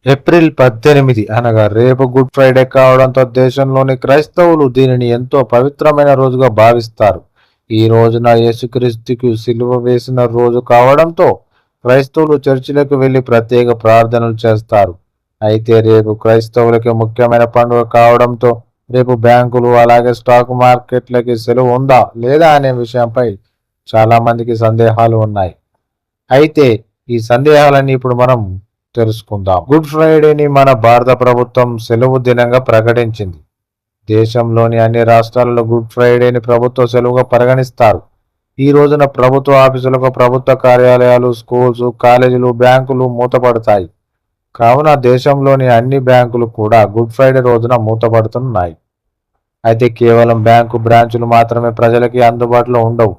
April 18 అనగా రేపు good Friday కావడంతో దేశంలోని క్రైస్తవులు దీనిని ఎంతో పవిత్రమైన రోజుగా భావిస్తారు. ఈ రోజున యేసుక్రీస్తుకు సిలువ వేసిన రోజు కావడంతో క్రైస్తవులు చర్చిలకు వెళ్లి ప్రత్యేక ప్రార్థనలు చేస్తారు. అయితే రేపు క్రైస్తవులకి ముఖ్యమైన పండుగ కావడంతో రేపు బ్యాంకులు అలాగే స్టాక్ మార్కెట్లకి సెలవు ఉందా లేదా అనే విషయంపై చాలా మందికి సందేహాలు ఉన్నాయి. అయితే ఈ సందేహాలన్నీ ఇప్పుడు మనం తెలుసుకుందాం. గుడ్ ఫ్రైడేని మన భారత ప్రభుత్వం సెలవు దినంగా ప్రకటించింది. దేశంలోని అన్ని రాష్ట్రాలలో గుడ్ ఫ్రైడేని ప్రభుత్వ సెలవుగా పరిగణిస్తారు. ఈ రోజున ప్రభుత్వ ఆఫీసులకు, ప్రభుత్వ కార్యాలయాలు, స్కూల్స్, కాలేజీలు, బ్యాంకులు మూతపడతాయి. కావున దేశంలోని అన్ని బ్యాంకులు కూడా గుడ్ ఫ్రైడే రోజున మూతపడుతున్నాయి. అయితే కేవలం బ్యాంకు బ్రాంచులు మాత్రమే ప్రజలకి అందుబాటులో ఉండవు.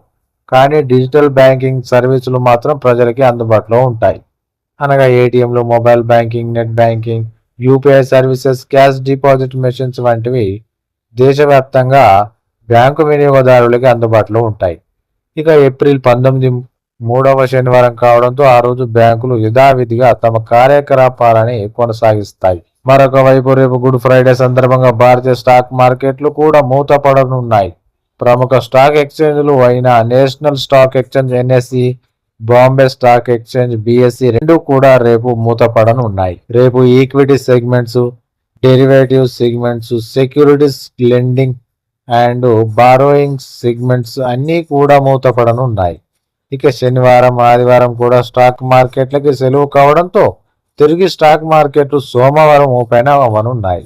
కానీ డిజిటల్ బ్యాంకింగ్ సర్వీసులు మాత్రం ప్రజలకి అందుబాటులో ఉంటాయి. అనగా ఏటీఎంలు, mobile banking, net banking, UPI services, cash deposit machines వంటివి దేశవ్యాప్తంగా బ్యాంకు వినియోగదారులకి అందుబాటులో ఉంటాయి. ఇక ఏప్రిల్ 19 మూడవ శనివారం కావడంతో ఆ రోజు బ్యాంకులు యథావిధిగా తమ కార్యకలాపాలని కొనసాగిస్తాయి. మరొక వైపు రేపు గుడ్ ఫ్రైడే సందర్భంగా భారతీయ స్టాక్ మార్కెట్లు కూడా మూతపడనున్నాయి. ప్రముఖ స్టాక్ ఎక్స్చేంజ్లు అయిన national stock exchange NSE, Bombay stock exchange BSc రెండు కూడా రేపు మూతపడనున్నాయి. రేపు equity segments, derivative segments, securities lending and borrowing segments అన్నీ కూడా మూతపడనున్నాయి. ఇక శనివారం, ఆదివారం కూడా స్టాక్ మార్కెట్లకి సెలవు కావడంతో తిరిగి స్టాక్ మార్కెట్లు సోమవారం ఓపెన్ అవ్వనున్నాయి.